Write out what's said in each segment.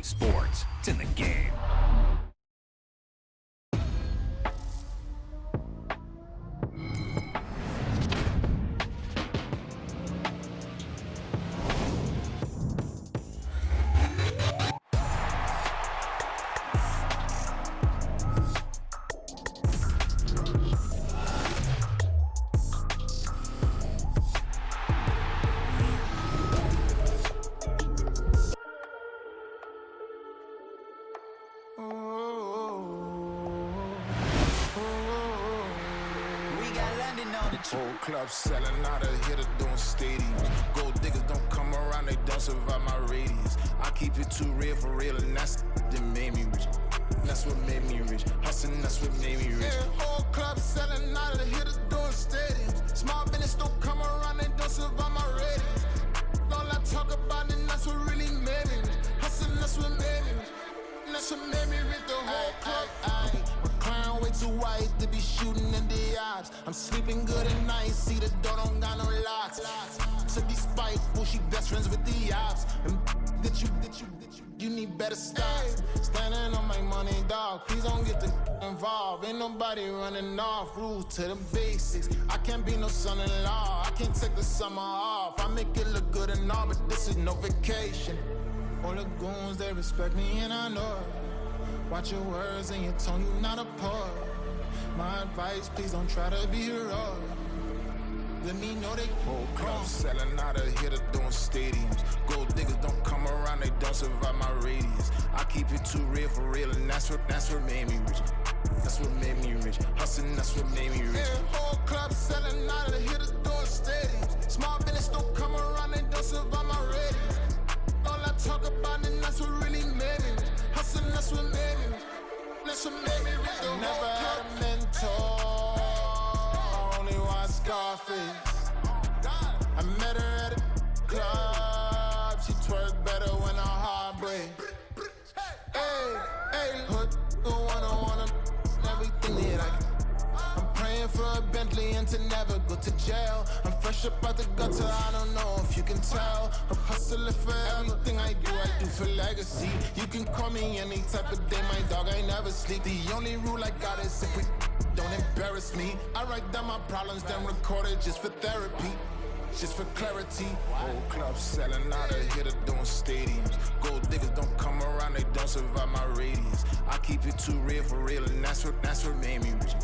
Sports. It's in the game. Whole club selling out of hitter doing stadiums. Gold diggers don't come around, they don't survive my radius. I keep it too real for real, and that's that made me rich. That's what made me rich. Hustling, that's what made me rich. Yeah, whole club selling out of hitters doing stadiums. Small business don't come around, they don't survive my radius. All I talk about, and that's what really made me rich. Hustling, that's what made me rich. That's what made me rich. The whole club. McLaren way too white to be shooting in the odds. I'm sleeping good at night, see the door don't got no locks. To be spiteful, she best friends with the ops. And you need better stop. Standing on my money, dog. Please don't get the involved. Ain't nobody running off. Rules to the basics. I can't be no son-in-law. I can't take the summer off. I make it look good and all, but this is no vacation. All the goons, they respect me and I know it. Watch your words and your tone, you not a poet. My advice, please don't try to be heroic. Let me know they whole club selling out of hitter doing stadiums. Gold diggers don't come around, they don't survive my radius. I keep it too real for real, and that's what made me rich. That's what made me rich. Hustling, that's what made me rich. Yeah, whole club selling out of hitters doing stadiums. Small business don't come around, they don't survive my radius. All I talk about, and that's what really made me rich. Hustling, that's what made me rich. That's what made me rich. I never had a mentor. I only watch Scarface. I met her at a club. She twerk better when her heart breaks. Hey, put the one-on-one everything that I can. I'm praying for a Bentley and to never go to jail. I'm fresh up out the gutter, I don't know if you can tell. I'm hustling for everything I do for legacy. You can call me any type of day, my dog, I never sleep. The only rule I got is if we don't embarrass me. I write down my problems, then record it just for therapy. Just for clarity. Whole club selling out of hitter doing stadiums. Gold diggers don't come around, they don't survive my radius. I keep it too real for real, and that's what made me rich.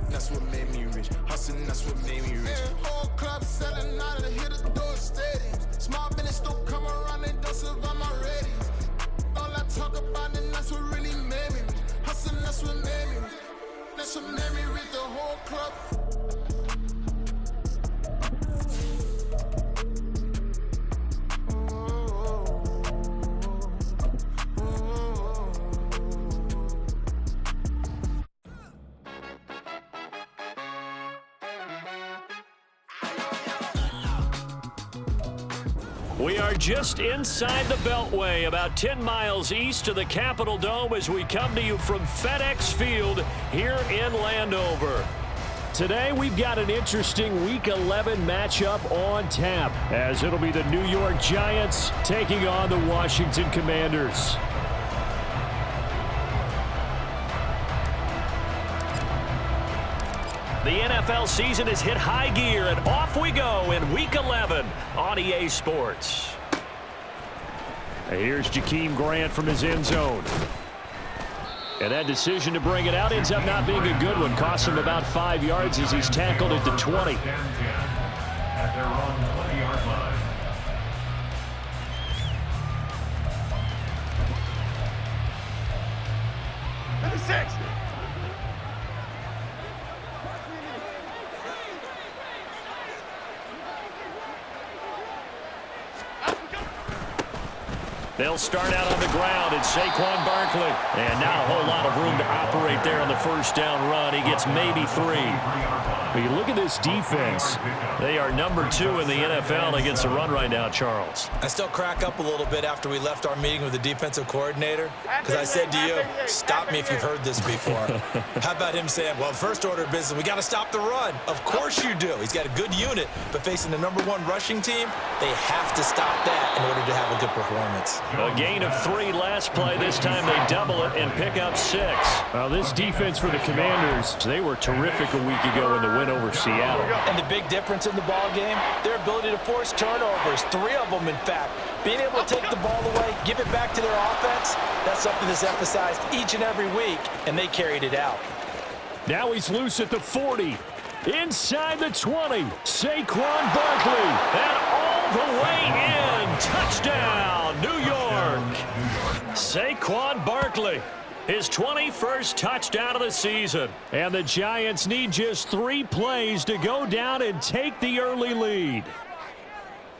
That's what made me rich. Hustling, that's what made me rich. Yeah, whole club selling out of hitters doing stadiums. Small business don't come around, they don't survive my radius. All I talk about, and that's what really made me rich. Hustling, that's what made me rich. That's what made me rich. The whole club. We are just inside the Beltway, about 10 miles east of the Capitol Dome as we come to you from FedEx Field here in Landover. Today we've got an interesting Week 11 matchup on tap, as it'll be the New York Giants taking on the Washington Commanders. The NFL season has hit high gear, and off we go in Week 11 on EA Sports. Here's Jakeem Grant from his end zone. And that decision to bring it out ends up not being a good one. Costs him about 5 yards as he's tackled at the 20. At their own 20-yard line. To the 6. They'll start out on the ground. It's Saquon Barkley. And not a whole lot of room to operate there on the first down run. He gets maybe 3. But you look at this defense. They are number 2 in the NFL against the run right now, Charles. I still crack up a little bit after we left our meeting with the defensive coordinator, because I said to you, stop me if you've heard this before. How about him saying, well, first order of business, we got to stop the run. Of course you do. He's got a good unit, but facing the number 1 rushing team, they have to stop that in order to have a good performance. A gain of 3 last play. This time they double it and pick up 6. Well, this defense for the Commanders, they were terrific a week ago in the win over Seattle. And the big difference in the ball game, their ability to force turnovers, 3 of them in fact. Being able to take the ball away, give it back to their offense, that's something that's emphasized each and every week, and they carried it out. Now he's loose at the 40. Inside the 20, Saquon Barkley. And all the way in. Touchdown, New York. Saquon Barkley, his 21st touchdown of the season. And the Giants need just 3 plays to go down and take the early lead.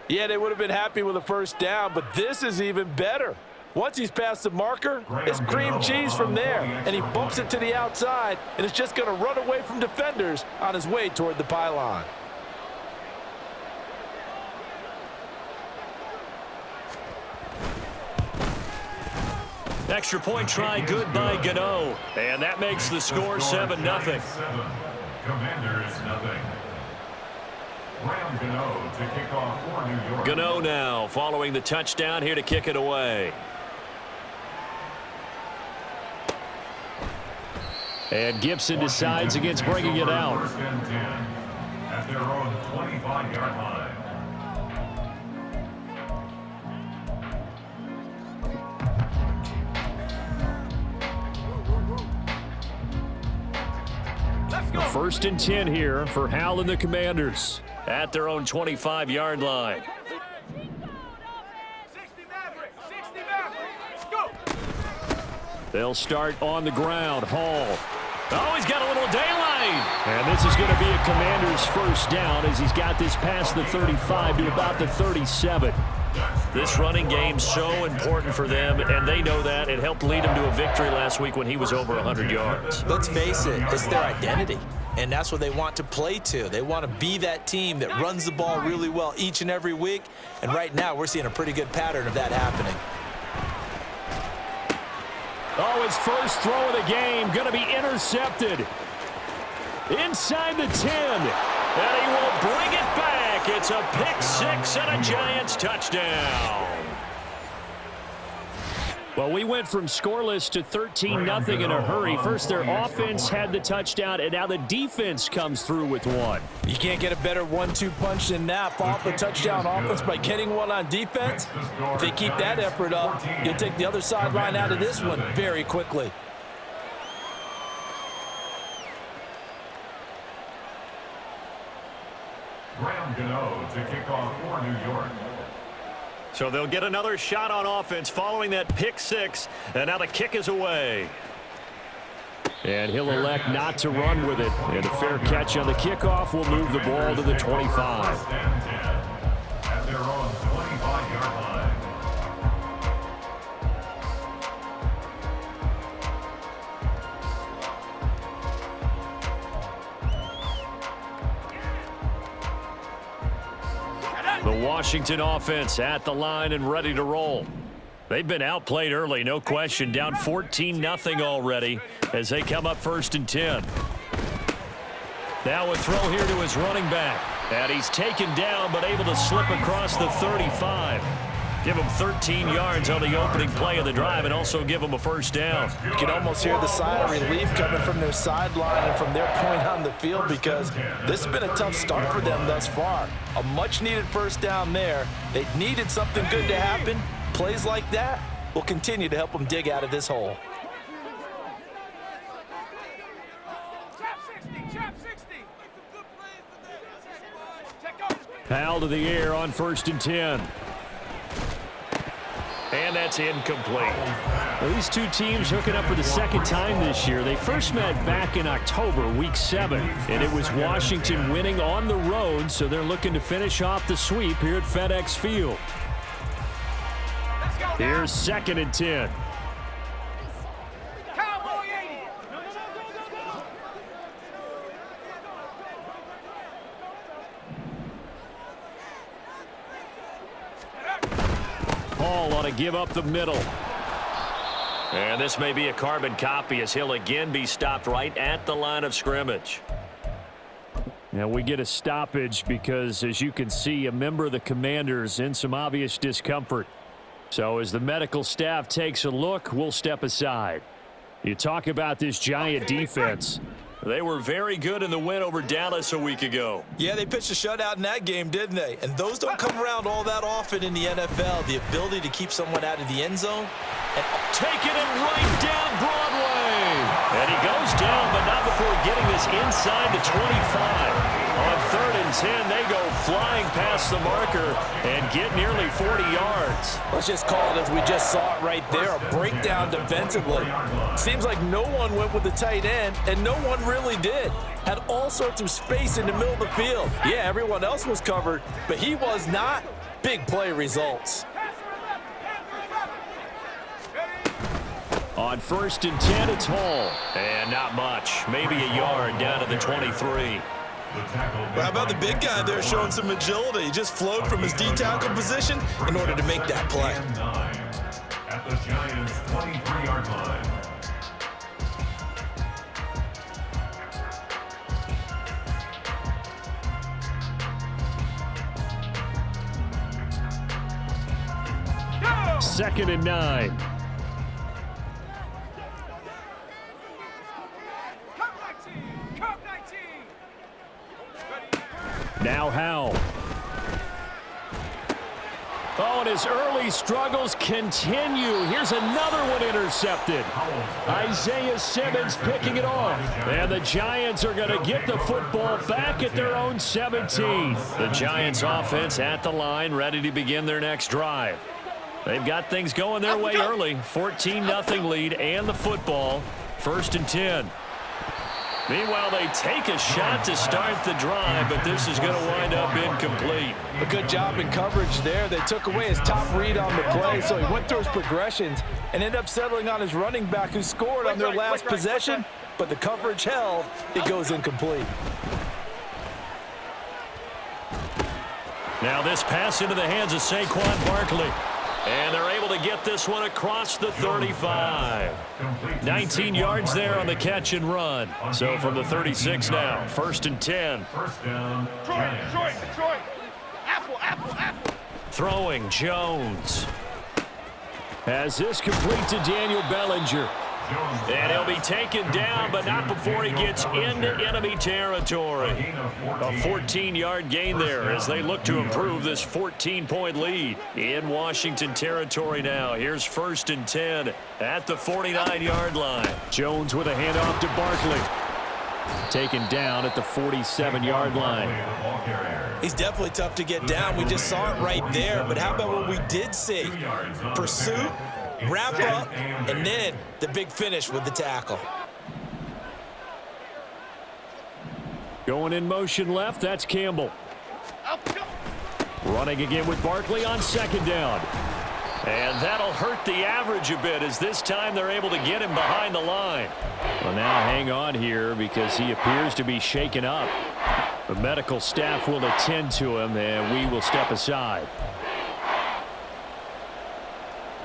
Yeah, they would have been happy with a first down, but this is even better. Once he's past the marker, it's cream cheese from there, and he bumps it to the outside, and it's just going to run away from defenders on his way toward the pylon. Extra point try good by Gano, and that makes the score 7-0. Commanders nothing. Graham Gano to kick off for New York. Gano now following the touchdown here to kick it away. And Gibson decides against bringing it out. First and 10 at their own 25-yard line. First and 10 here for Hal and the Commanders at their own 25-yard line. They'll start on the ground. Hall. Oh, he's got a little daylight. And this is going to be a Commander's first down as he's got this past the 35 to about the 37. This running game's so important for them, and they know that. It helped lead him to a victory last week when he was over 100 yards. Let's face it, it's their identity, and that's what they want to play to. They want to be that team that runs the ball really well each and every week, and right now we're seeing a pretty good pattern of that happening. Oh, his first throw of the game going to be intercepted. Inside the 10. And he will bring it back. It's a pick-6 and a Giants touchdown. Well, we went from scoreless to 13-0 in a hurry. First, their offense had the touchdown, and now the defense comes through with one. You can't get a better 1-2 punch than that. Follow up a touchdown offense by getting one on defense. If they keep that effort up, you'll take the other sideline out of this one very quickly. Graham Gano to kick off for New York. So they'll get another shot on offense following that pick-6, and now the kick is away. And he'll elect not to run with it. And a fair catch on the kickoff will move the ball to the 25. First and 10 at their own 25-yard line. The Washington offense at the line and ready to roll. They've been outplayed early, no question. Down 14-0 already as they come up first and 10. Now a throw here to his running back. And he's taken down but able to slip across the 35. Give him 13 yards on the opening play of the drive and also give him a first down. You can almost hear the sigh of relief coming from their sideline and from their point on the field because this has been a tough start for them thus far. A much-needed first down there. They needed something good to happen. Plays like that will continue to help them dig out of this hole. Powell to the air on first and 10. And that's incomplete. Well, these two teams hooking up for the second time this year. They first met back in October, week 7. And it was Washington winning on the road, so they're looking to finish off the sweep here at FedEx Field. Here's second and 10. Hall ought to give up the middle. And this may be a carbon copy as he'll again be stopped right at the line of scrimmage. Now we get a stoppage because, as you can see, a member of the Commanders in some obvious discomfort. So as the medical staff takes a look, we'll step aside. You talk about this Giant defense. They were very good in the win over Dallas a week ago. Yeah, they pitched a shutout in that game, didn't they? And those don't come around all that often in the NFL. The ability to keep someone out of the end zone. And taking it right down Broadway. And he goes down, but not before getting this inside the 25. On 3rd and 10, they go flying past the marker and get nearly 40 yards. Let's just call it as we just saw it right there, a breakdown defensively. Seems like no one went with the tight end, and no one really did. Had all sorts of space in the middle of the field. Yeah, everyone else was covered, but he was not. Big play results. On 1st and 10, it's Hall. And not much. Maybe a yard down to the 23. How about the big guy there showing some agility? He just flowed from his D-tackle position in order to make that play. At the Giants' 23-yard line. Second and 9. Now Howell. Oh, and his early struggles continue. Here's another one intercepted. Isaiah Simmons picking it off. And the Giants are going to get the football back at their own 17. The Giants offense at the line, ready to begin their next drive. They've got things going their way early. 14-0 lead and the football. 1st and 10. Meanwhile, they take a shot to start the drive, but this is going to wind up incomplete. A good job in coverage there. They took away his top read on the play, so he went through his progressions and ended up settling on his running back who scored on their last possession, but the coverage held. It goes incomplete. Now this pass into the hands of Saquon Barkley. And they're able to get this one across the 35. 19 yards there on the catch and run. So from the 36 now, 1st and 10. First down, Detroit. Apple. Throwing Jones. As this complete to Daniel Bellinger. And he'll be taken down, but not before he gets into enemy territory. A 14-yard gain there as they look to improve this 14-point lead in Washington territory now. Here's 1st and 10 at the 49-yard line. Jones with a handoff to Barkley. Taken down at the 47-yard line. He's definitely tough to get down. We just saw it right there. But how about what we did see? Pursuit, wrap up, and then the big finish with the tackle. Going in motion left, that's Campbell. Running again with Barkley on 2nd down. And that'll hurt the average a bit as this time they're able to get him behind the line. Well, now hang on here because he appears to be shaken up. The medical staff will attend to him, and we will step aside.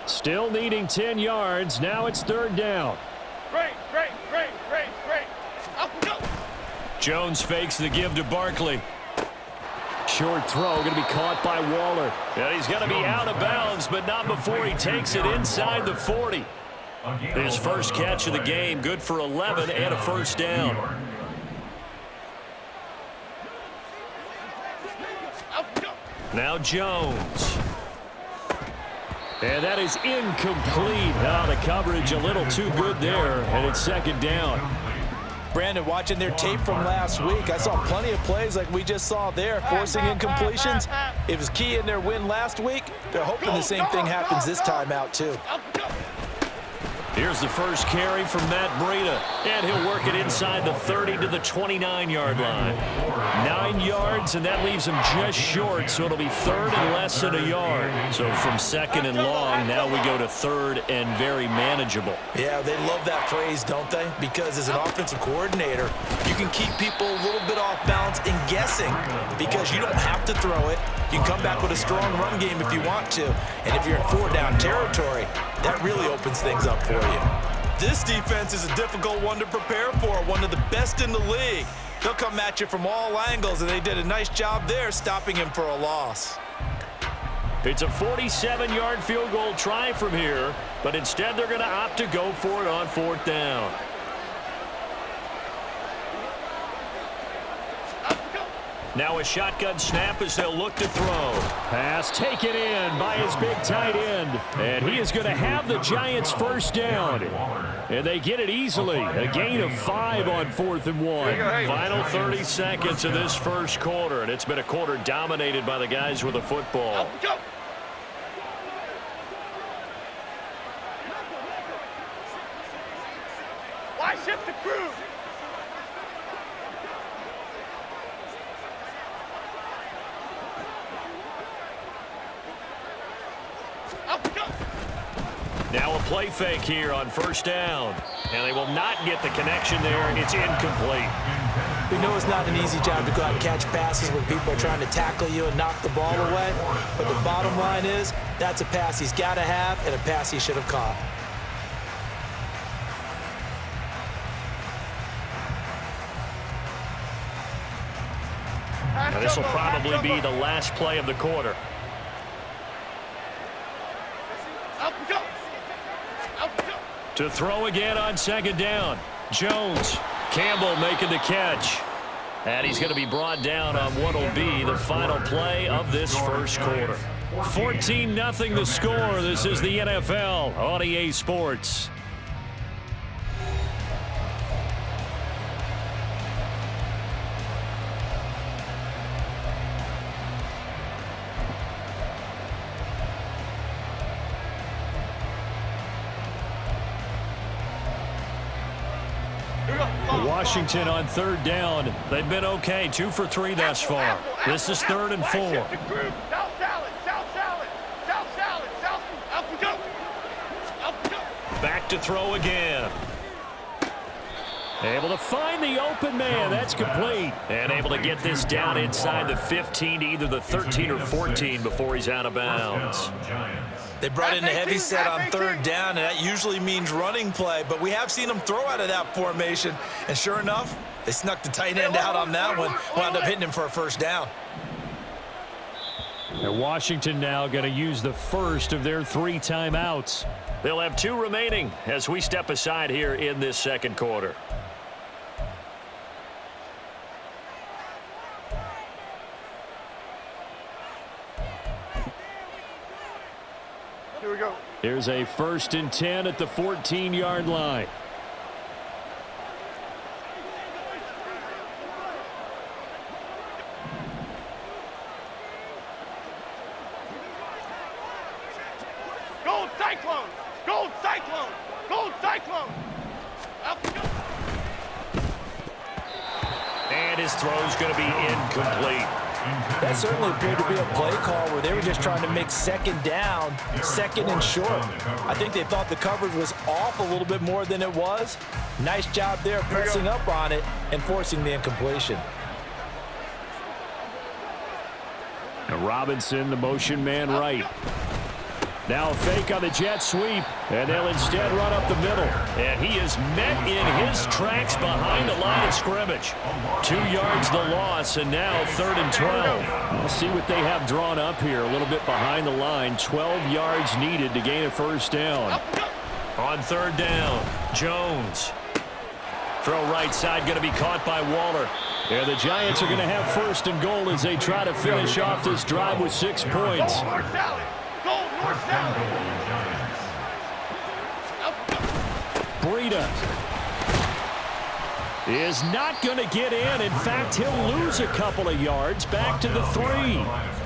Still needing 10 yards. Now it's 3rd down. Great. Jones fakes the give to Barkley. Short throw going to be caught by Waller. And he's going to be out of bounds, but not before he takes it inside the 40. His first catch of the game, good for 11 and a 1st down. Now Jones. And that is incomplete. Now the coverage a little too good there, and it's 2nd down. Brandon, watching their tape from last week, I saw plenty of plays like we just saw there, forcing incompletions. It was key in their win last week. They're hoping the same thing happens this time out, too. Here's the first carry from Matt Breida, and he'll work it inside the 30 to the 29-yard line. 9 yards, and that leaves him just short, so it'll be 3rd and less than a yard. So from 2nd and long, now we go to 3rd and very manageable. Yeah, they love that phrase, don't they? Because as an offensive coordinator, you can keep people a little bit off balance and guessing because you don't have to throw it. You can come back with a strong run game if you want to. And if you're in 4-down territory, that really opens things up for you. This defense is a difficult one to prepare for, one of the best in the league. They'll come at you from all angles, and they did a nice job there stopping him for a loss. It's a 47-yard field goal try from here, but instead they're going to opt to go for it on 4th down. Now a shotgun snap as they'll look to throw. Pass taken in by his big tight end. And he is going to have the Giants first down. And they get it easily. A gain of 5 on 4th and 1. Final 30 seconds of this first quarter, and it's been a quarter dominated by the guys with the football. Why shift the crew? Now a play fake here on 1st down. And they will not get the connection there. It's incomplete. We know it's not an easy job to go out and catch passes when people are trying to tackle you and knock the ball away. But the bottom line is, that's a pass he's got to have and a pass he should have caught. Now this will probably be the last play of the quarter. To throw again on 2nd down. Jones. Campbell making the catch. And he's going to be brought down on what will be the final play of this first quarter. 14-0 the score. This is the NFL on EA Sports. Washington on 3rd down. They've been okay. 2 for 3 thus far. This is 3rd and 4. Back to throw again. Able to find the open man. That's complete. And able to get this down inside the 15 to either the 13 or 14 before he's out of bounds. They brought in a heavy set on 3rd down, and that usually means running play, but we have seen them throw out of that formation, and sure enough, they snuck the tight end out on that one, wound up hitting him for a 1st down. And Washington now going to use the first of their 3 timeouts. They'll have 2 remaining as we step aside here in this second quarter. Here we go. Here's a 1st and 10 at the 14-yard line. Gold Cyclone! Gold Cyclone! Gold Cyclone! And his throw's going to be incomplete. That certainly appeared to be a play call where they were just trying to make 2nd down, 2nd and short. I think they thought the coverage was off a little bit more than it was. Nice job there pressing up on it and forcing the incompletion. And Robinson, the motion man right. Now a fake on the jet sweep, and they'll instead run up the middle. And he is met in his tracks behind the line of scrimmage. 2 yards the loss, and now 3rd and 12. We'll see what they have drawn up here. A little bit behind the line. 12 yards needed to gain a 1st down. On 3rd down, Jones. Throw right side, going to be caught by Waller. And the Giants are going to have 1st and goal as they try to finish off this drive with 6 points. Breida is not going to get in. In fact, he'll lose a couple of yards back to the 3.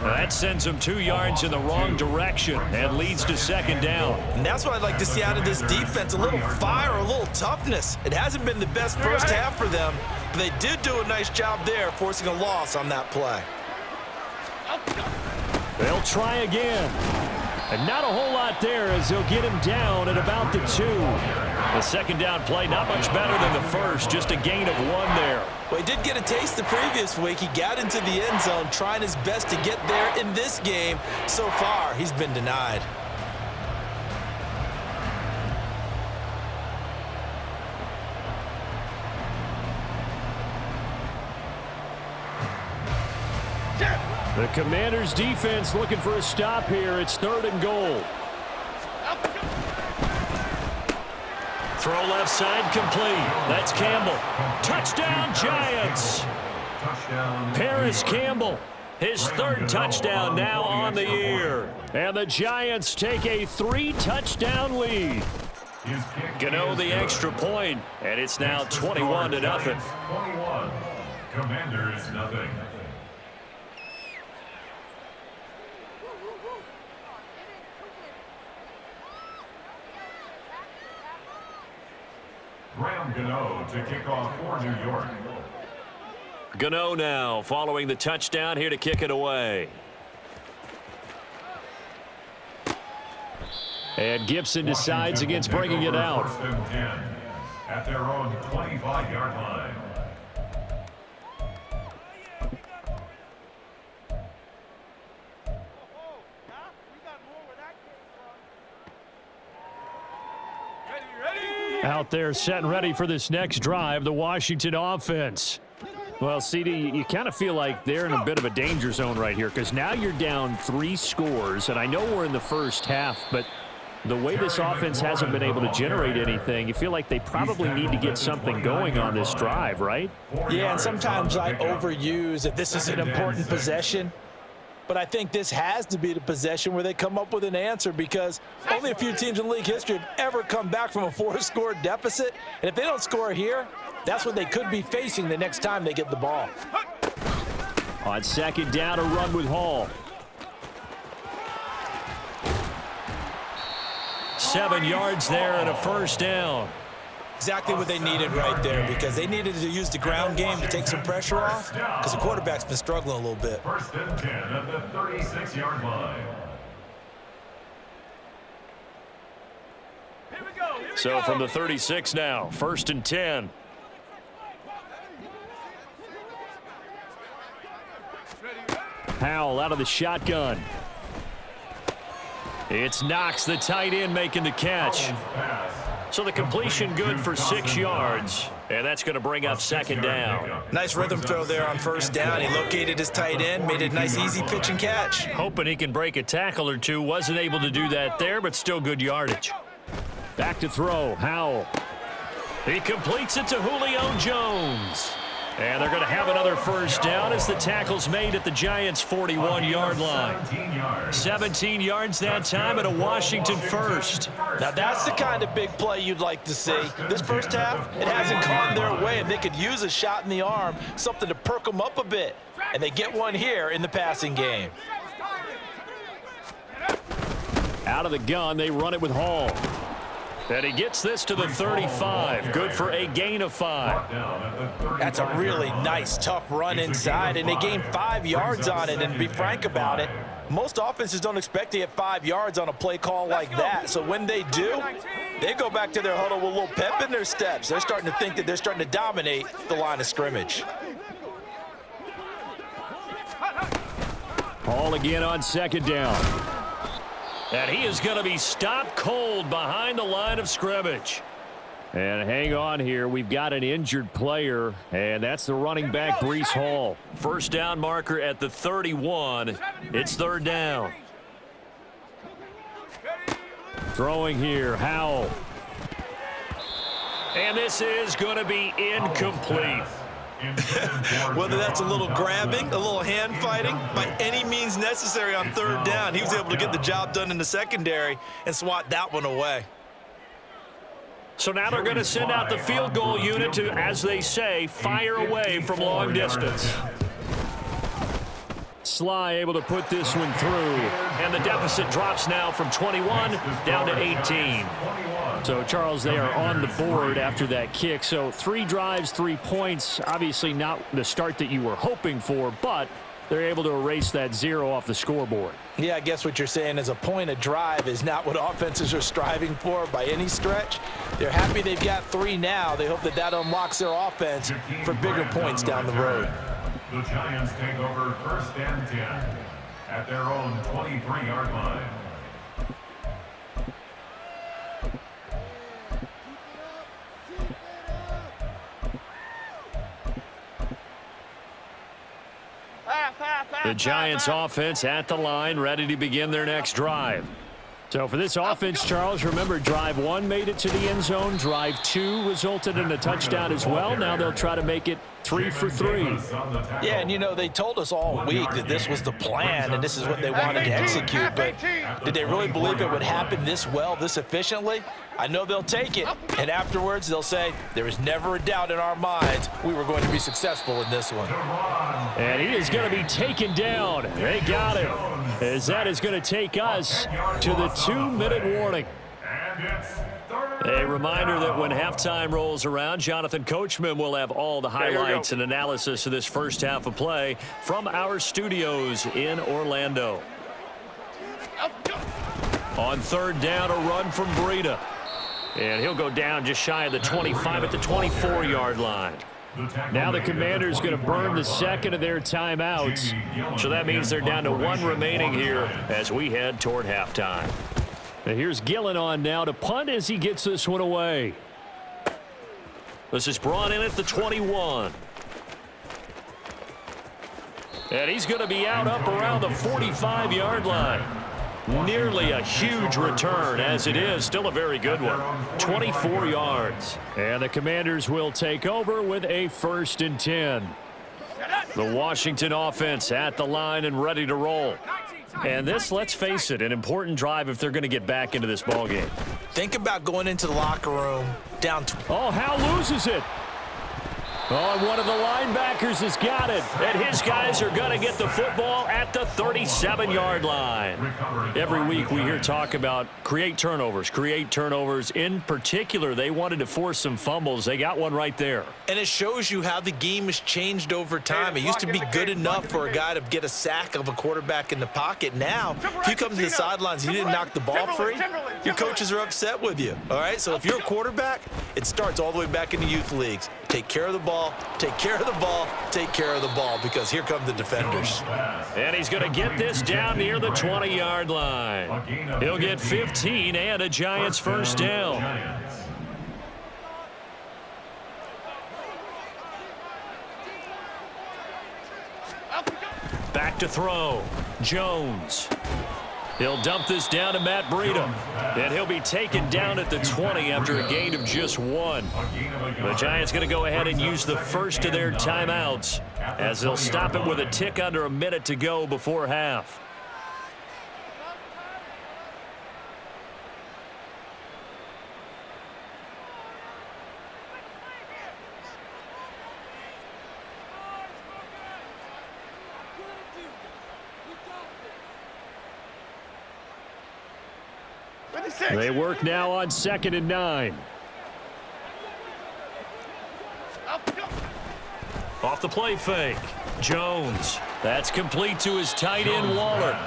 That sends him 2 yards in the wrong direction and leads to 2nd down. And that's what I'd like to see out of this defense, a little fire, a little toughness. It hasn't been the best first half for them, but they did do a nice job there forcing a loss on that play. They'll try again. And not a whole lot there as they'll get him down at about the 2. The 2nd down play not much better than the first, just a gain of 1 there. Well, he did get a taste the previous week. He got into the end zone trying his best to get there in this game. So far, he's been denied. The Commanders' defense looking for a stop here. It's 3rd and goal. Throw left side complete. That's Campbell. Touchdown, Giants. Paris Campbell, his 3rd touchdown now on the year. And the Giants take a 3-touchdown lead. Gano the extra point, and it's now 21-0. 21. Commanders nothing. Graham Gano to kick off for New York. Gano now following the touchdown here to kick it away. And Gibson decides against bringing it out. 1st and 10 at their own 25-yard line. Out there set and ready for this next drive, the Washington offense. Well, CD, you kind of feel like they're in a bit of a danger zone right here because now you're down 3 scores, and I know we're in the first half, but the way this offense hasn't been able to generate anything, you feel like they probably need to get something going on this drive, right? Yeah, and sometimes I overuse that this is an important possession. But I think this has to be the possession where they come up with an answer because only a few teams in league history have ever come back from a 4-score deficit. And if they don't score here, that's what they could be facing the next time they get the ball. On 2nd down, a run with Hall. 7 yards there and a 1st down. Exactly what they needed right there because they needed to use the ground game to take some pressure off because the quarterback's been struggling a little bit. 1st and 10 at the 36-yard line. So from the 36 now, 1st and 10. Howell out of the shotgun. It's Knox, the tight end, making the catch. So the completion good for 6 yards, and that's going to bring up 2nd down. Nice rhythm throw there on 1st down. He located his tight end, made a nice easy pitch and catch. Hoping he can break a tackle or two. Wasn't able to do that there, but still good yardage. Back to throw, Howell. He completes it to Julio Jones. And they're going to have another 1st down as the tackle's made at the Giants' 41-yard line. 17 yards that time at a Washington 1st. Now that's the kind of big play you'd like to see. This 1st half, it hasn't gone their way, and they could use a shot in the arm, something to perk them up a bit. And they get one here in the passing game. Out of the gun, they run it with Hall. And he gets this to the 35. Good for a gain of 5. That's a really nice, tough run inside, and they gain 5 yards on it. And to be frank about it, most offenses don't expect to get 5 yards on a play call like that. So when they do, they go back to their huddle with a little pep in their steps. They're starting to think that they're starting to dominate the line of scrimmage. Hall again on 2nd down. And he is going to be stopped cold behind the line of scrimmage. And hang on here. We've got an injured player, and that's the running back, Breece Hall. 1st down marker at the 31. It's 3rd down. Throwing here, Howell. And this is going to be incomplete. Whether that's a little grabbing, a little hand fighting, by any means necessary on 3rd down, he was able to get the job done in the secondary and swat that one away. So now they're going to send out the field goal unit to, as they say, fire away from long distance. Sly able to put this one through. And the deficit drops now from 21 down to 18. So, Charles, they are on the board after that kick. So 3 drives, 3 points. Obviously not the start that you were hoping for, but they're able to erase that 0 off the scoreboard. Yeah, I guess what you're saying is a point a drive is not what offenses are striving for by any stretch. They're happy they've got 3 now. They hope that that unlocks their offense for bigger points down the road. The Giants take over 1st and 10 at their own 23-yard line. Pass. The Giants offense at the line, ready to begin their next drive. So for this offense, Charles, remember drive 1 made it to the end zone. Drive 2 resulted in a touchdown as well. Now they'll try to make it 3 for 3. Yeah, and you know, they told us all week that this was the plan and this is what they wanted to execute, but did they really believe it would happen this well, this efficiently? I know they'll take it, and afterwards they'll say, there was never a doubt in our minds we were going to be successful in this one. And he is going to be taken down. They got him, as that is going to take us to the 2-minute warning. A reminder that when halftime rolls around, Jonathan Coachman will have all the highlights and analysis of this first half of play from our studios in Orlando. On third down, a run from Breida. And he'll go down just shy of the 25 at the 24-yard line. Now the Commanders going to burn the second of their timeouts. So that means they're down to 1 remaining here as we head toward halftime. Now here's Gillen on now to punt as he gets this one away. This is brought in at the 21. And he's going to be out up around the 45-yard line. Nearly a huge return, as it is still a very good one. 24 yards. And the Commanders will take over with a 1st and 10. The Washington offense at the line and ready to roll. And this, let's face it, an important drive if they're going to get back into this ballgame. Think about going into the locker room down. Oh, Howe loses it. Oh, and one of the linebackers has got it. And his guys are going to get the football at the 37-yard line. Every week we hear talk about create turnovers. In particular, they wanted to force some fumbles. They got one right there. And it shows you how the game has changed over time. It used to be good enough for a guy to get a sack of a quarterback in the pocket. Now, if you come to the sidelines and you didn't knock the ball free, your coaches are upset with you. All right? So if you're a quarterback, it starts all the way back in the youth leagues. Take care of the ball, take care of the ball, take care of the ball, because here come the defenders. And he's going to get this down near the 20-yard line. He'll get 15 and a Giants first down. Back to throw. Jones. He'll dump this down to Matt Breida. And he'll be taken down at the 20 after a gain of just 1. The Giants going to go ahead and use the first of their timeouts as they'll stop it with a tick under a minute to go before half. They work now on 2nd and 9. Off the play fake. Jones. That's complete to his tight end, Waller.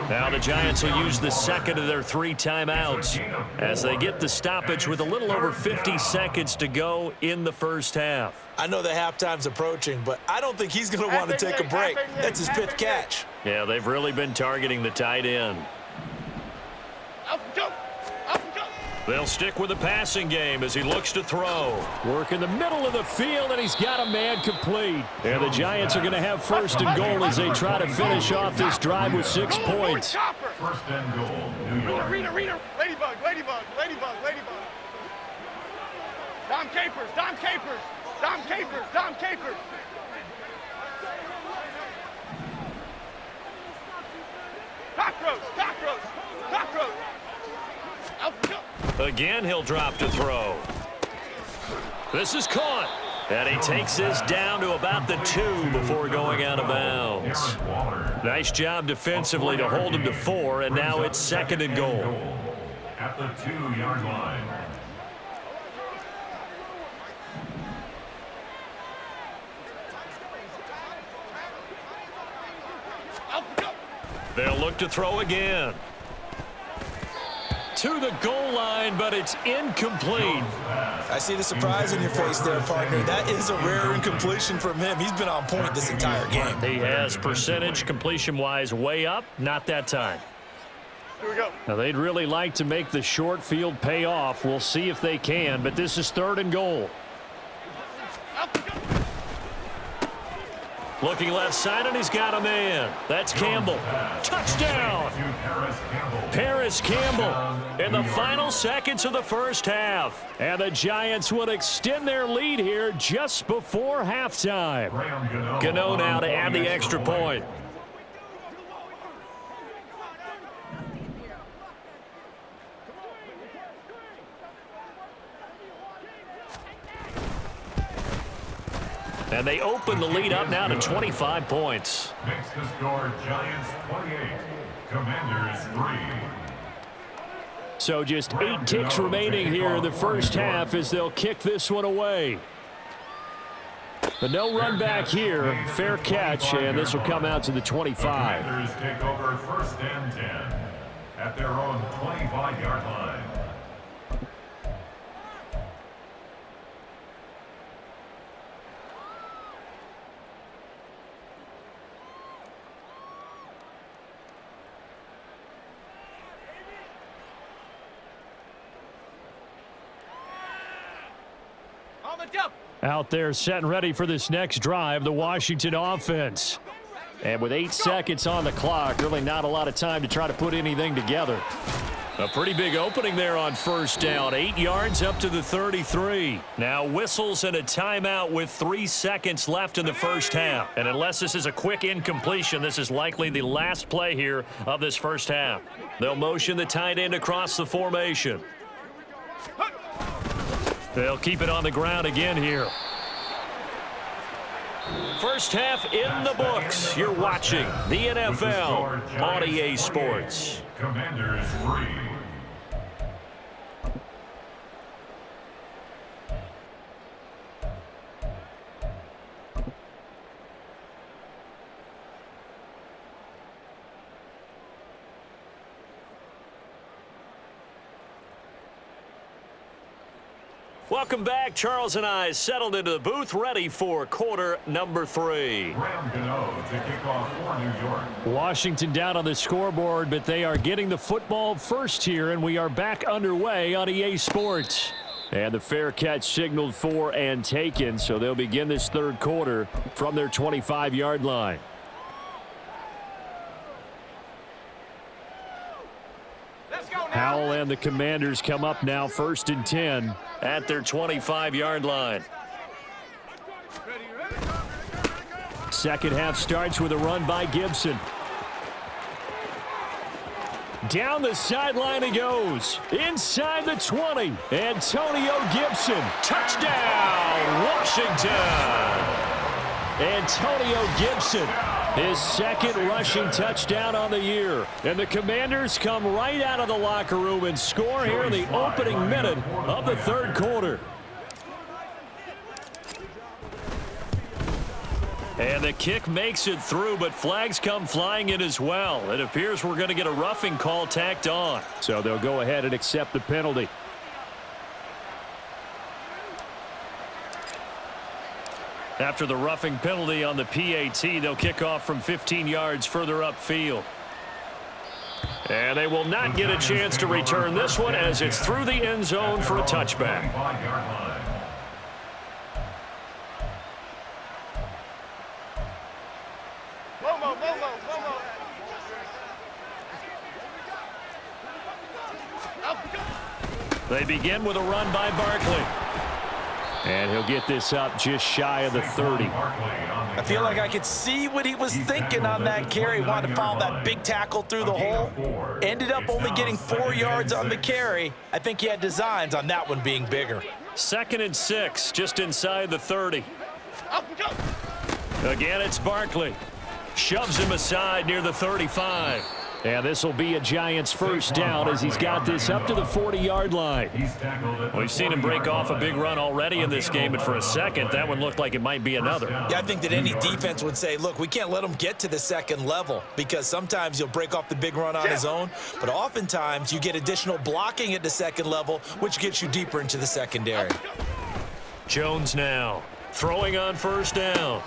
Now the Giants will use the second of their 3 timeouts as they get the stoppage with a little over 50 seconds to go in the first half. I know the halftime's approaching, but I don't think he's going to want to take a break. That's his 5th catch. Yeah, they've really been targeting the tight end. They'll stick with the passing game as he looks to throw. Work in the middle of the field, and he's got a man complete. And the Giants are going to have 1st and goal as they try to finish off this drive with 6 points. 1st and goal, New York. Ladybug. Dom Capers. Cockroach. Again, he'll drop to throw. This is caught. And he takes this down to about the 2 before going out of bounds. Nice job defensively to hold him to 4, and now it's 2nd and goal. At the 2-yard line. They'll look to throw again. To the goal line, but it's incomplete. I see the surprise on your face there, partner. That is a rare incompletion from him. He's been on point this entire game. He has percentage completion-wise way up, not that time. Here we go. Now, they'd really like to make the short field pay off. We'll see if they can, but this is 3rd and goal. Looking left side, and he's got a man. That's Campbell. Touchdown! Paris Campbell in the final seconds of the first half. And the Giants would extend their lead here just before halftime. Gano now to add the extra point. And they open the lead up now to 25 points. Makes the score Giants 28, Commanders 3. So just 8 ticks remaining here in the first half as they'll kick this one away. But no run back here. Fair catch, and this will come out to the 25. Commanders take over first and 10 at their own 25-yard line. Out there set and ready for this next drive, the Washington offense. And with 8 seconds on the clock, really not a lot of time to try to put anything together. A pretty big opening there on first down. 8 yards up to the 33. Now whistles and a timeout with 3 seconds left in the first half. And unless this is a quick incompletion, this is likely the last play here of this first half. They'll motion the tight end across the formation. They'll keep it on the ground again here. First half in the books. You're watching the NFL on EA Sports. Commanders 3. Welcome back. Charles and I settled into the booth, ready for quarter number 3. Graham Gano to kick off for New York. Washington down on the scoreboard, but they are getting the football first here, and we are back underway on EA Sports. And the fair catch signaled for and taken, so they'll begin this third quarter from their 25-yard line. Howell and the Commanders come up now first and 10 at their 25-yard line. Second half starts with a run by Gibson. Down the sideline he goes. Inside the 20. Antonio Gibson. Touchdown, Washington. Antonio Gibson, his second rushing touchdown on the year. And the Commanders come right out of the locker room and score here in the opening minute of the third quarter. And the kick makes it through, but flags come flying in as well. It appears we're going to get a roughing call tacked on. So they'll go ahead and accept the penalty. After the roughing penalty on the PAT, they'll kick off from 15 yards further upfield. And they will not get a chance to return this one as it's through the end zone for a touchback. They begin with a run by Barkley. And he'll get this up just shy of the 30. I feel like I could see what he was thinking on that carry. Wanted to follow that big tackle through the hole. Ended up only getting 4 yards on the carry. I think he had designs on that one being bigger. 2nd and 6, just inside the 30. Again, it's Barkley. Shoves him aside near the 35. And this will be a Giants first down as he's got this up to the 40-yard line. We've seen him break off a big run already in this game, but for a second, that one looked like it might be another. Yeah, I think that any defense would say, look, we can't let him get to the second level because sometimes he'll break off the big run on his own, but oftentimes you get additional blocking at the second level, which gets you deeper into the secondary. Jones now throwing on first down.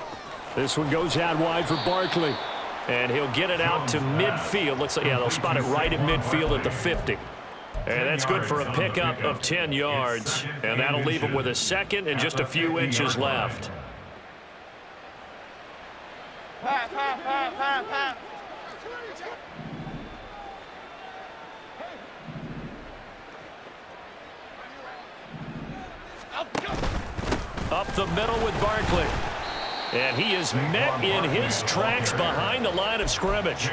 This one goes out wide for Barkley. And he'll get it out to midfield. Looks like, yeah, they'll spot it right at midfield at the 50. And that's good for a pickup of 10 yards. And that'll leave him with a second and just a few inches left. Pass. Up the middle with Barkley. And he is met in his tracks behind the line of scrimmage.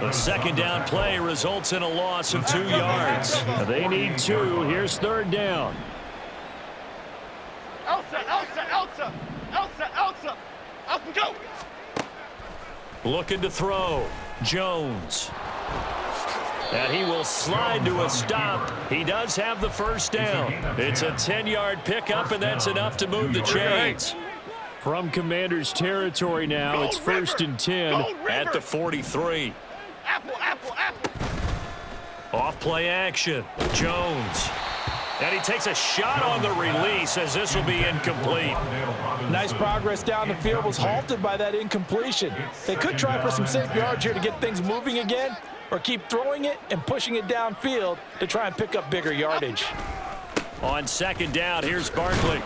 The second down play results in a loss of 2 yards. They need 2. Here's third down. Elsa. Go. Looking to throw. Jones. And he will slide to a stop. He does have the first down. It's a 10-yard pickup, and that's enough to move the chains. From Commander's territory now, it's 1st and 10 at the 43. Apple. Off play action. Jones. And he takes a shot on the release as this will be incomplete. Nice progress down the field, was halted by that incompletion. They could try for some safe yards here to get things moving again, or keep throwing it and pushing it downfield to try and pick up bigger yardage. On second down, here's Barkley.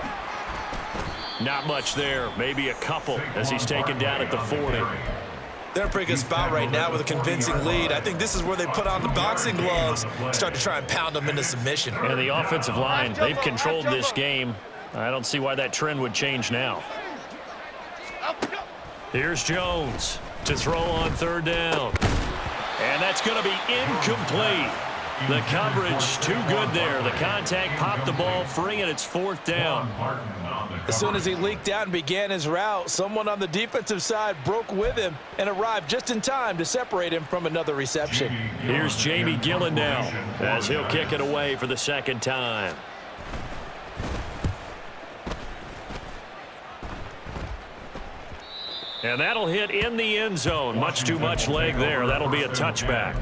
Not much there, maybe a couple as he's taken down at the 40. They're in a pretty good spot right now with a convincing lead. I think this is where they put on the boxing gloves, start to try and pound them into submission. And the offensive line, they've controlled this game. I don't see why that trend would change now. Here's Jones to throw on third down. And that's going to be incomplete. The coverage too good there. The contact popped the ball free, and it's 4th down. As soon as he leaked out and began his route, someone on the defensive side broke with him and arrived just in time to separate him from another reception. Here's Jamie Gillen now as he'll kick it away for the second time. And that'll hit in the end zone. Much too much leg there. That'll be a touchback.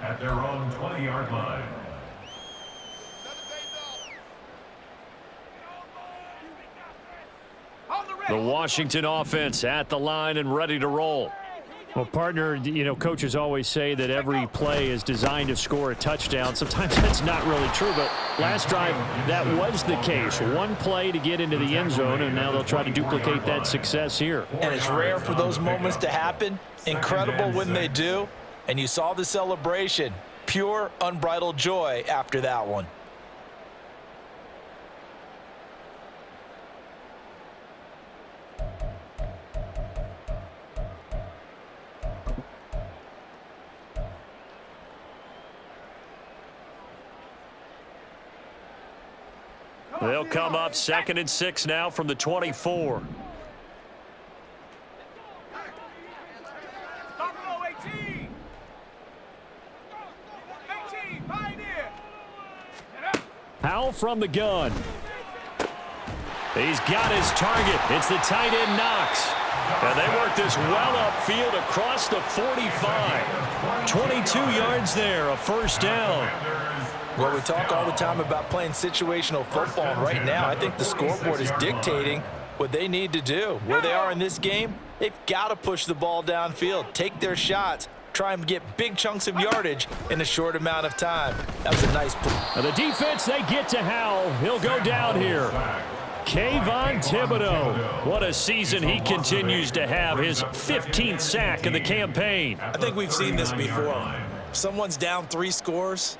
At their own 20-yard line. The Washington offense at the line and ready to roll. Well, partner, you know, coaches always say that every play is designed to score a touchdown. Sometimes that's not really true, but last drive, that was the case. One play to get into the end zone, and now they'll try to duplicate that success here. And it's rare for those moments to happen. Incredible when they do. And you saw the celebration. Pure, unbridled joy after that one. They'll come up 2nd and 6 now from the 24. Powell from the gun. He's got his target. It's the tight end Knox. And they work this well upfield across the 45. 22 yards there, a first down. Well, we talk all the time about playing situational football, and right now I think the scoreboard is dictating what they need to do. Where they are in this game, they've got to push the ball downfield, take their shots, try and get big chunks of yardage in a short amount of time. That was a nice play. Now the defense, they get to Howell. He'll go down here. Kayvon Thibodeau. What a season he continues to have. His 15th sack of the campaign. I think we've seen this before. If someone's down 3 scores,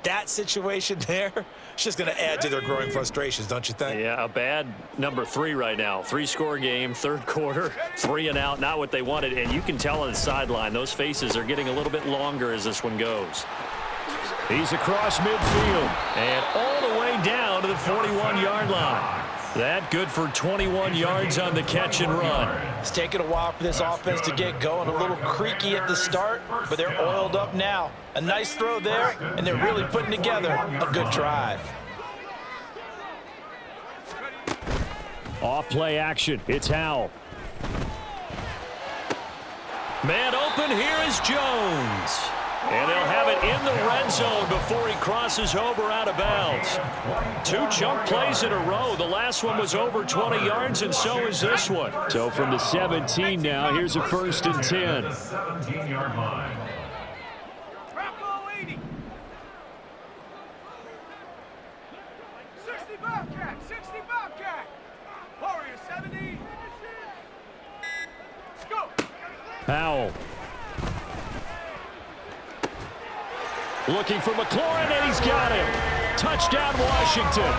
that situation there, it's just going to add to their growing frustrations, don't you think? Yeah, a bad number 3 right now. 3-score game, third quarter, 3 and out, not what they wanted. And you can tell on the sideline, those faces are getting a little bit longer as this one goes. He's across midfield and all the way down to the 41-yard line. That good for 21 yards on the catch and run. It's taken a while for this offense to get going. A little creaky at the start, but they're oiled up now. A nice throw there, and they're really putting together a good drive. Off play action. It's Howell. Man open. Here is Jones. And they'll have it in the red zone before he crosses over out of bounds. 2 chunk plays in a row. The last one was over 20 yards, and so is this one. So from the 17 now, here's a 1st and 10. 17-yard line. 60 Bobcat, 60 Bobcat. Warrior 70. Go. Powell. Looking for McLaurin, and he's got him. Touchdown, Washington.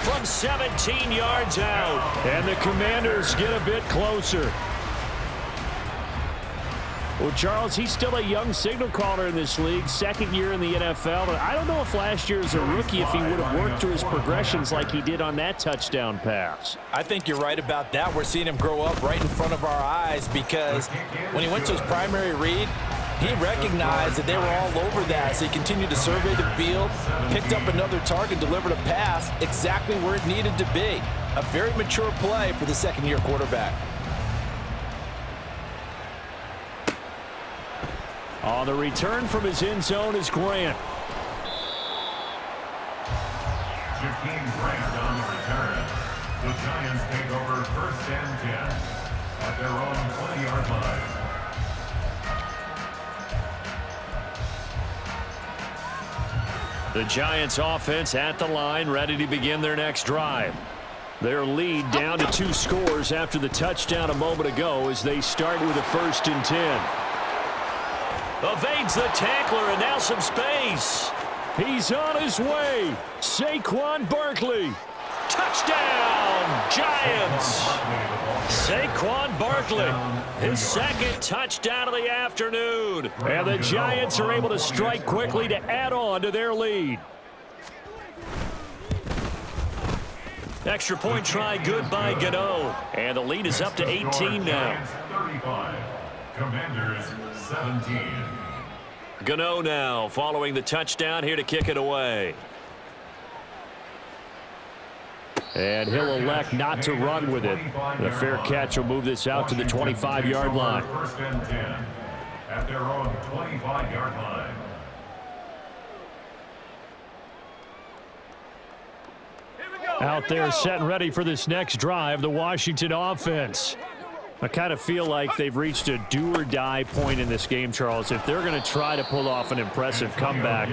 From 17 yards out. And the Commanders get a bit closer. Well, Charles, he's still a young signal caller in this league, second year in the NFL. And I don't know if last year as a rookie if he would have worked through his progressions like he did on that touchdown pass. I think you're right about that. We're seeing him grow up right in front of our eyes because when he went to his primary read, he recognized that they were all over that, so he continued to survey the field, picked up another target, delivered a pass exactly where it needed to be. A very mature play for the second-year quarterback. On the return from his end zone is Grant. Jakeem Grant on the return. The Giants take over 1st and 10 at their own 20-yard line. The Giants offense at the line, ready to begin their next drive. Their lead down to 2 scores after the touchdown a moment ago as they start with a 1st and 10. Evades the tackler, and now some space. He's on his way. Saquon Barkley. Touchdown, Giants. Saquon Barkley, his second touchdown of the afternoon. And the Giants are able to strike quickly to add on to their lead. Extra point try good by Gano. And the lead is up to 18 now. 35, Commanders 17. Gano now following the touchdown here to kick it away. And he'll elect not to run with it. The fair catch will move this out to the 25-yard line. 1st and 10 at their own 25-yard line. Out there set and ready for this next drive, the Washington offense. I kind of feel like they've reached a do-or-die point in this game, Charles. If they're going to try to pull off an impressive comeback,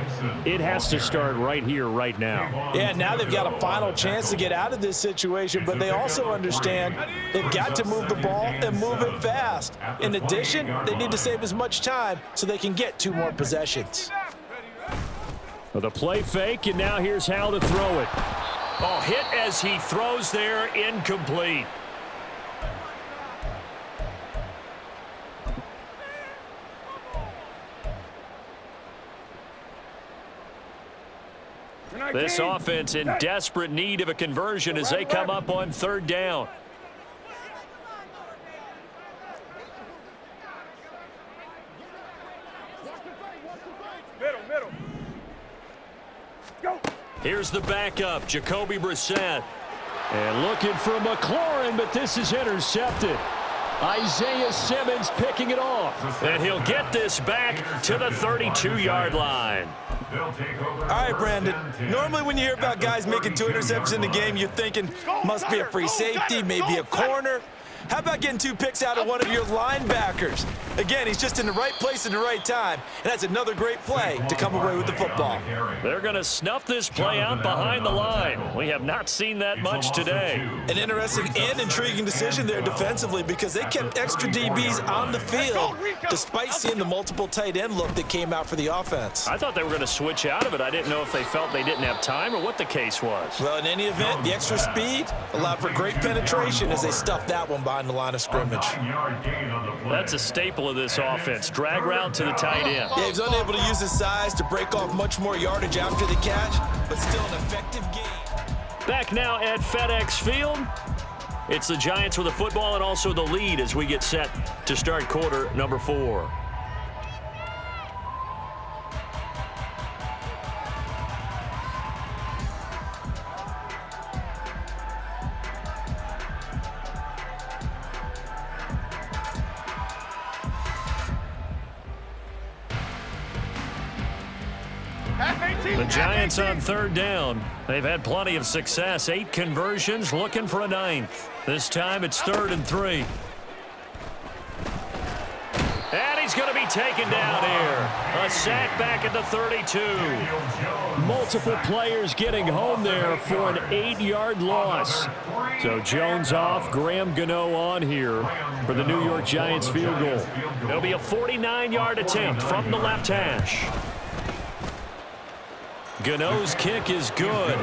it has to start right here, right now. Yeah, now they've got a final chance to get out of this situation, but they also understand they've got to move the ball and move it fast. In addition, they need to save as much time so they can get 2 more possessions. The play fake, and now here's how to throw it. Oh, hit as he throws there, incomplete. This offense in desperate need of a conversion as they come up on 3rd down. Middle. Go. Here's the backup, Jacoby Brissett. And looking for McLaurin, but this is intercepted. Isaiah Simmons picking it off. And he'll get this back to the 32-yard line. All right, Brandon. Normally when you hear about guys making 2 interceptions in the game, you're thinking must be a free safety, maybe a corner. How about getting 2 picks out of one of your linebackers? Again, he's just in the right place at the right time, and that's another great play to come away with the football. They're going to snuff this play out behind the line. We have not seen that much today. An interesting and intriguing decision there defensively because they kept extra DBs on the field despite seeing the multiple tight end look that came out for the offense. I thought they were going to switch out of it. I didn't know if they felt they didn't have time or what the case was. Well, in any event, the extra speed allowed for great penetration as they stuffed that one behind the line of scrimmage. That's a staple of this offense. Drag route to the tight end. Yeah, he's unable to use his size to break off much more yardage after the catch, but still an effective game. Back now at FedEx Field. It's the Giants with the football and also the lead as we get set to start quarter number 4. The Giants on 3rd down. They've had plenty of success. 8 conversions, looking for a 9th. This time it's 3rd and 3. And he's he's going to be taken down here. A sack back at the 32. Multiple players getting home there for an 8-yard loss. So Jones off, Graham Gano on here for the New York Giants field goal. It'll be a 49-yard attempt from the left hash. Gano's kick is good.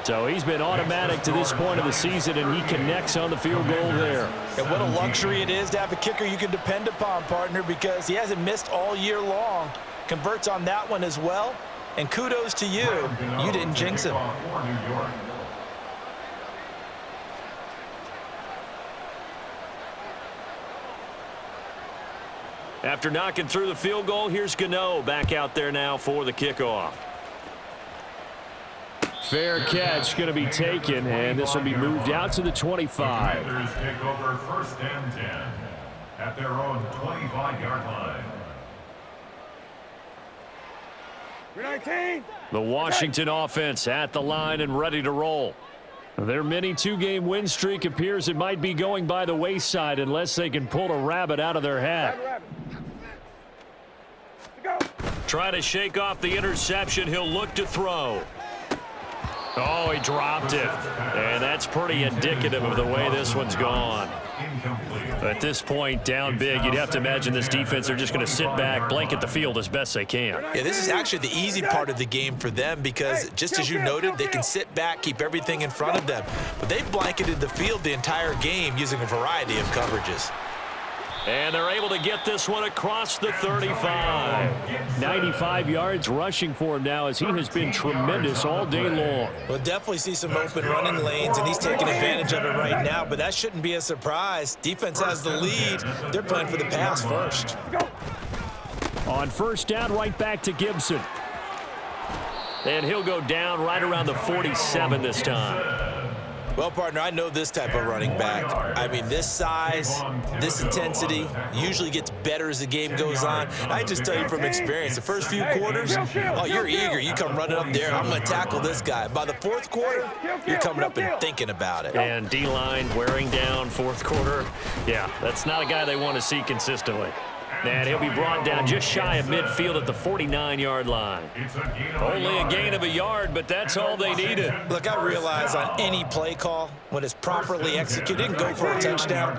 So he's been automatic to this point of the season, and he connects on the field goal there. And what a luxury it is to have a kicker you can depend upon, partner, because he hasn't missed all year long. Converts on that one as well. And kudos to you. You didn't jinx him. After knocking through the field goal, here's Gano back out there now for the kickoff. Fair catch going to be taken, and this will be moved out to the 25. Panthers take over 1st and 10 at their own 25-yard line. 19. The Washington offense at the line and ready to roll. Their mini 2-game win streak appears it might be going by the wayside unless they can pull a rabbit out of their hat. Try to shake off the interception. He'll look to throw. Oh, he dropped it. And that's pretty indicative of the way this one's gone. At this point, down big, you'd have to imagine this defense, they're just going to sit back, blanket the field as best they can. Yeah, this is actually the easy part of the game for them because, just as you noted, they can sit back, keep everything in front of them. But they've blanketed the field the entire game using a variety of coverages. And they're able to get this one across the 35. 95 yards rushing for him now as he has been tremendous all day long. We'll definitely see some open running lanes, and he's taking advantage of it right now, but that shouldn't be a surprise. Defense has the lead. They're playing for the pass first. On 1st down, right back to Gibson. And he'll go down right around the 47 this time. Well, partner, I know this type of running back. I mean, this size, this intensity usually gets better as the game goes on. I just tell you from experience, the first few quarters, oh, you're eager. You come running up there, I'm going to tackle this guy. By the 4th quarter, you're coming up and thinking about it. And D-line wearing down 4th quarter. Yeah, that's not a guy they want to see consistently. And he'll be brought down just shy of midfield at the 49-yard line. Only a gain of a yard, but that's all they needed. Look, I realize on any play call, when it's properly executed, and go for a touchdown.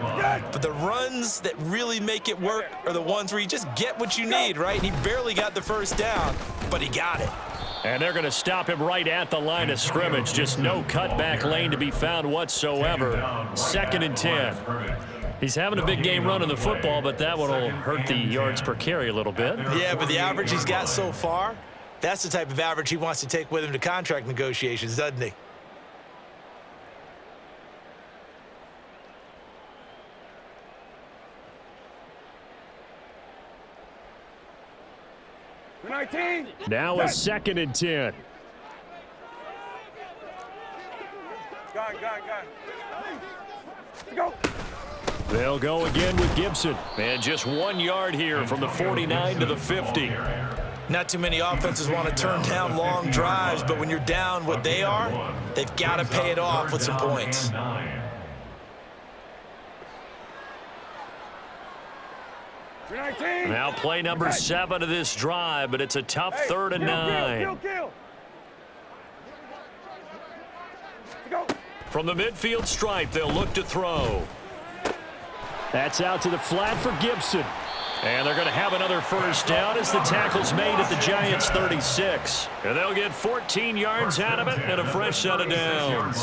But the runs that really make it work are the ones where you just get what you need, right? And he barely got the 1st down, but he got it. And they're going to stop him right at the line of scrimmage. Just no cutback lane to be found whatsoever. 2nd and 10. He's having a big game running the football, but that one will hurt the yards per carry a little bit. Yeah, but the average he's got so far, that's the type of average he wants to take with him to contract negotiations, doesn't he? Now a 2nd and 10. Go. They'll go again with Gibson. And just 1 yard here from the 49 to the 50. Not too many offenses want to turn down long drives, but when you're down what they are, they've got to pay it off with some points. Now play number 7 of this drive, but it's a tough 3rd and 9. From the midfield stripe, they'll look to throw. That's out to the flat for Gibson. And they're going to have another 1st down as the tackle's made at the Giants' 36. And they'll get 14 yards out of it and a fresh set of downs.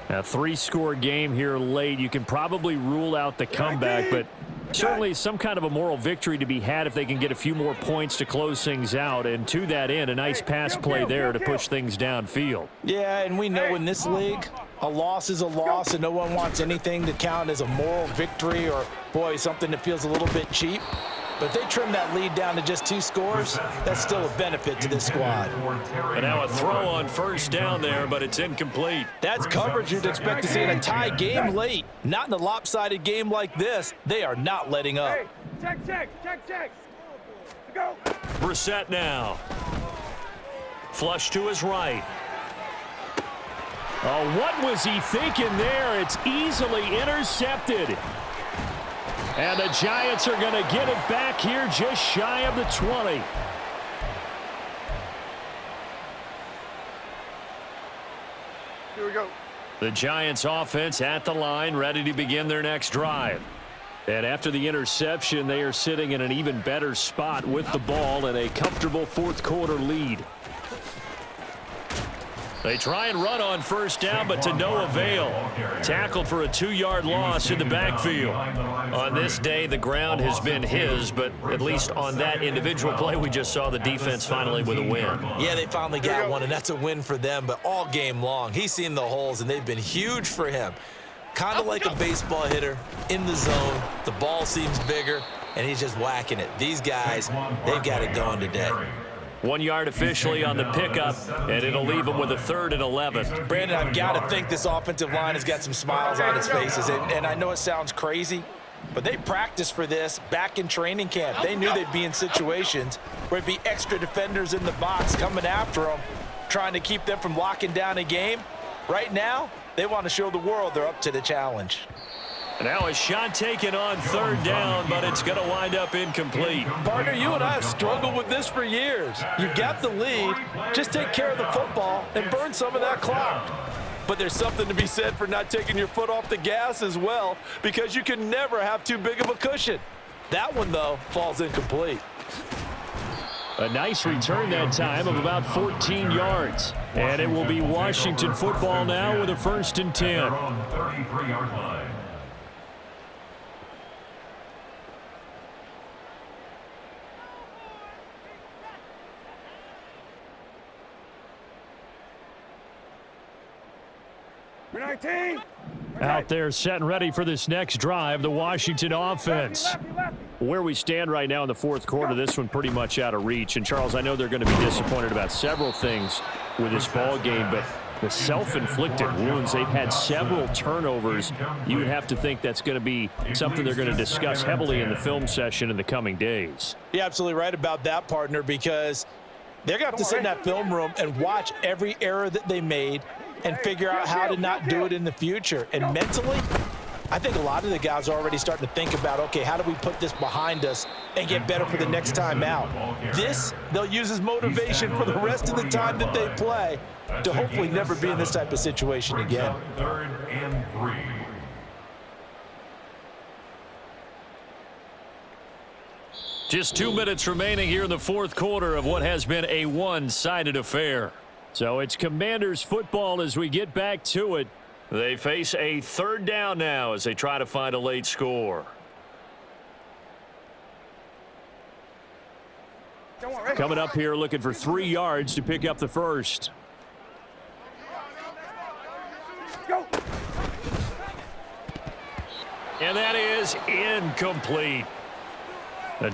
A 3-score game here late. You can probably rule out the comeback, but certainly some kind of a moral victory to be had if they can get a few more points to close things out. And to that end, a nice pass play there to push things downfield. Yeah, and we know in this league, a loss is a loss, and no one wants anything to count as a moral victory or, boy, something that feels a little bit cheap. But if they trim that lead down to just 2 scores, that's still a benefit to this squad. And now a throw on 1st down there, but it's incomplete. That's coverage you'd expect to see in a tie game late. Not in a lopsided game like this. They are not letting up. Hey, check. Go. Brissett now. Flush to his right. Oh, what was he thinking there? It's easily intercepted. And the Giants are going to get it back here just shy of the 20. Here we go. The Giants offense at the line, ready to begin their next drive. And after the interception, they are sitting in an even better spot with the ball and a comfortable fourth quarter lead. They try and run on first down, but to no avail. Tackled for a 2-yard loss in the backfield. On this day, the ground has been his, but at least on that individual play, we just saw the defense finally with a win. Yeah, they finally got one, and that's a win for them, but all game long, he's seen the holes, and they've been huge for him. Kind of like a baseball hitter in the zone. The ball seems bigger, and he's just whacking it. These guys, they've got it going today. 1 yard officially on the pickup, and it'll leave them with a 3rd and 11. Brandon, I've got to think this offensive line has got some smiles on its faces, and I know it sounds crazy, but they practiced for this back in training camp. They knew they'd be in situations where it'd be extra defenders in the box coming after them, trying to keep them from locking down a game. Right now, they want to show the world they're up to the challenge. Now a shot taken on 3rd down, but it's going to wind up incomplete. Partner, you and I have struggled with this for years. You've got the lead. Just take care of the football and burn some of that clock. But there's something to be said for not taking your foot off the gas as well, because you can never have too big of a cushion. That one, though, falls incomplete. A nice return that time of about 14 yards. And it will be Washington football now with a 1st and 10. 33-yard line. We're 19. Out there set and ready for this next drive, the Washington offense. Where we stand right now in the fourth quarter, this one pretty much out of reach. And, Charles, I know they're going to be disappointed about several things with this ball game, but the self-inflicted wounds, they've had several turnovers. You would have to think that's going to be something they're going to discuss heavily in the film session in the coming days. You're absolutely right about that, partner, because they're going to have to sit in that film room and watch every error that they made and figure out how to not do it in the future. And mentally, I think a lot of the guys are already starting to think about, okay, how do we put this behind us and get better for the next time out? This, they'll use as motivation for the rest of the time that they play to hopefully never be in this type of situation again. 3rd and 3. Just 2 minutes remaining here in the fourth quarter of what has been a one-sided affair. So it's Commanders football as we get back to it. They face a 3rd down now as they try to find a late score. Coming up here looking for 3 yards to pick up the first. Go. And that is incomplete.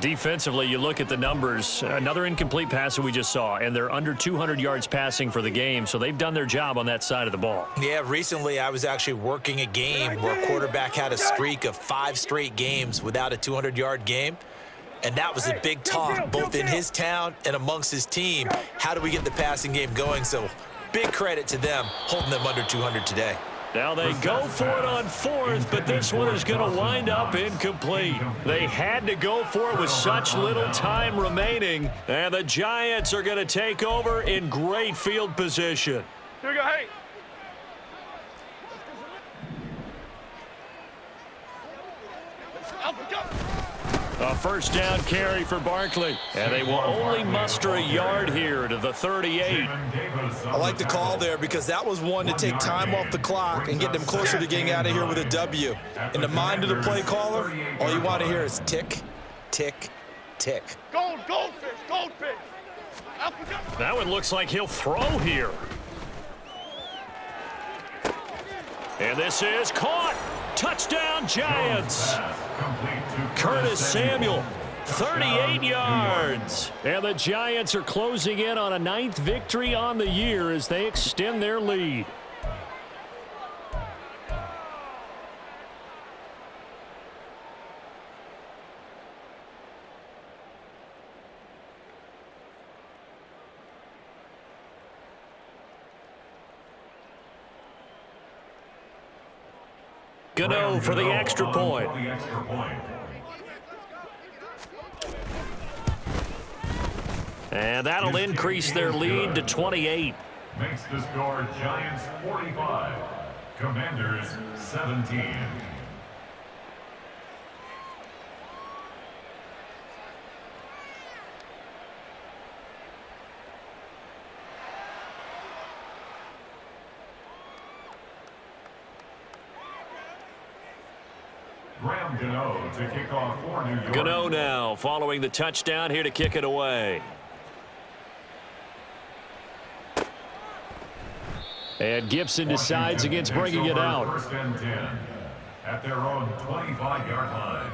Defensively, you look at the numbers. Another incomplete pass that we just saw, and they're under 200 yards passing for the game, so they've done their job on that side of the ball. Yeah, recently I was actually working a game where a quarterback had a streak of 5 straight games without a 200-yard game, and that was a big talk both in his town and amongst his team. How do we get the passing game going? So big credit to them holding them under 200 today. Now they go for it on 4th, but this one is going to wind up incomplete. They had to go for it with such little time remaining, and the Giants are going to take over in great field position. Here we go, hey. A 1st down carry for Barkley, and they will only muster a yard here to the 38. I like the call there because that was one to take time off the clock and get them closer to getting out of here with a W. In the mind of the play caller, all you want to hear is tick, tick, tick. Goldfish, goldfish. That one looks like he'll throw here. And this is caught. Touchdown, Giants. Curtis Samuel, 38 yards. And the Giants are closing in on a 9th victory on the year as they extend their lead. Gano for the extra point. And that'll increase their lead to 28. Makes the score Giants 45, Commanders 17. Graham Gano to kick off for New York. Gano now following the touchdown here to kick it away. And Gibson decides against bringing it out. First and 10 at their own 25-yard line.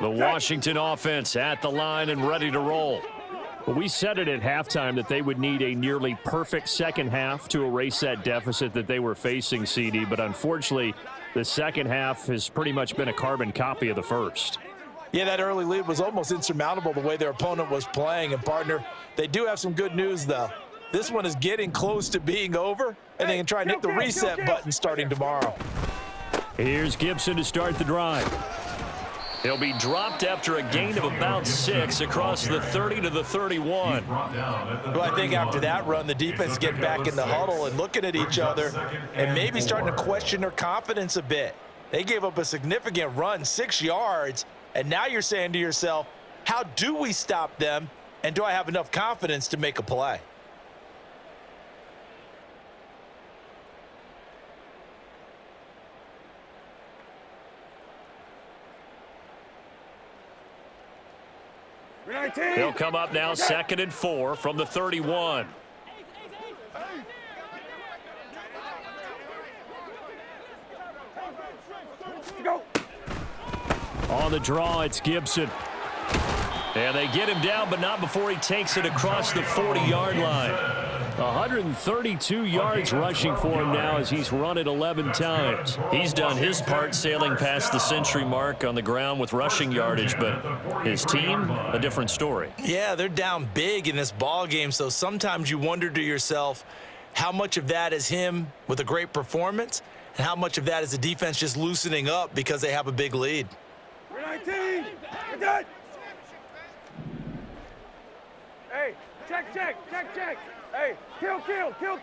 The Washington offense at the line and ready to roll. Well, we said it at halftime that they would need a nearly perfect second half to erase that deficit that they were facing, CD. But unfortunately, the second half has pretty much been a carbon copy of the first. Yeah, that early lead was almost insurmountable the way their opponent was playing. And, partner, they do have some good news, though. This one is getting close to being over, and they can try and hit the reset button starting tomorrow. Here's Gibson to start the drive. He'll be dropped after a gain of about 6 across the 30 to the 31. Well, I think after that run, the defense getting back in the huddle and looking at each other and maybe starting to question their confidence a bit. They gave up a significant run, 6 yards, and now you're saying to yourself, how do we stop them, and do I have enough confidence to make a play? He'll come up now, 2nd and 4 from the 31. On the draw, it's Gibson. And they get him down, but not before he takes it across the 40-yard line. 132 yards rushing for him now as he's run it 11 times. He's done his part sailing past the century mark on the ground with rushing yardage, but his team, a different story. Yeah, they're down big in this ball game, so sometimes you wonder to yourself how much of that is him with a great performance and how much of that is the defense just loosening up because they have a big lead. 19, you're good. Hey, check. Hey, kill. Let's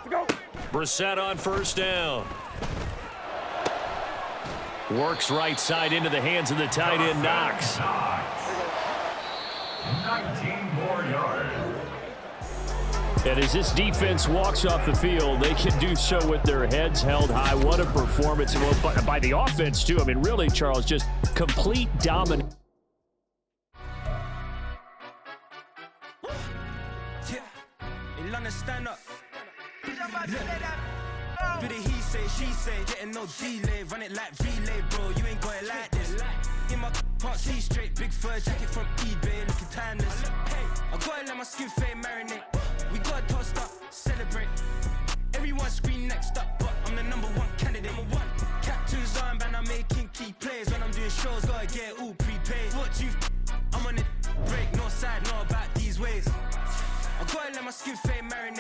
go. Brissett on first down. Works right side into the hands of the tight end, Knox. 19 more yards. And as this defense walks off the field, they can do so with their heads held high. What a performance by the offense, too. I mean, really, Charles, just complete dominance. Stand up. Bit of he say, she say, getting no delay, run it like relay, bro. You ain't got it like this. In my can't see straight, big fur jacket from eBay, looking timeless. Hey, I gotta let my skin fade marinate. We gotta toast up, celebrate. Everyone scream next up, but I'm the #1 candidate. Captain's armband, I'm making key plays. When I'm doing shows, gotta get it all prepaid. What you? I'm on it, break, no side, know about these ways. I gotta let my skin fade marinate.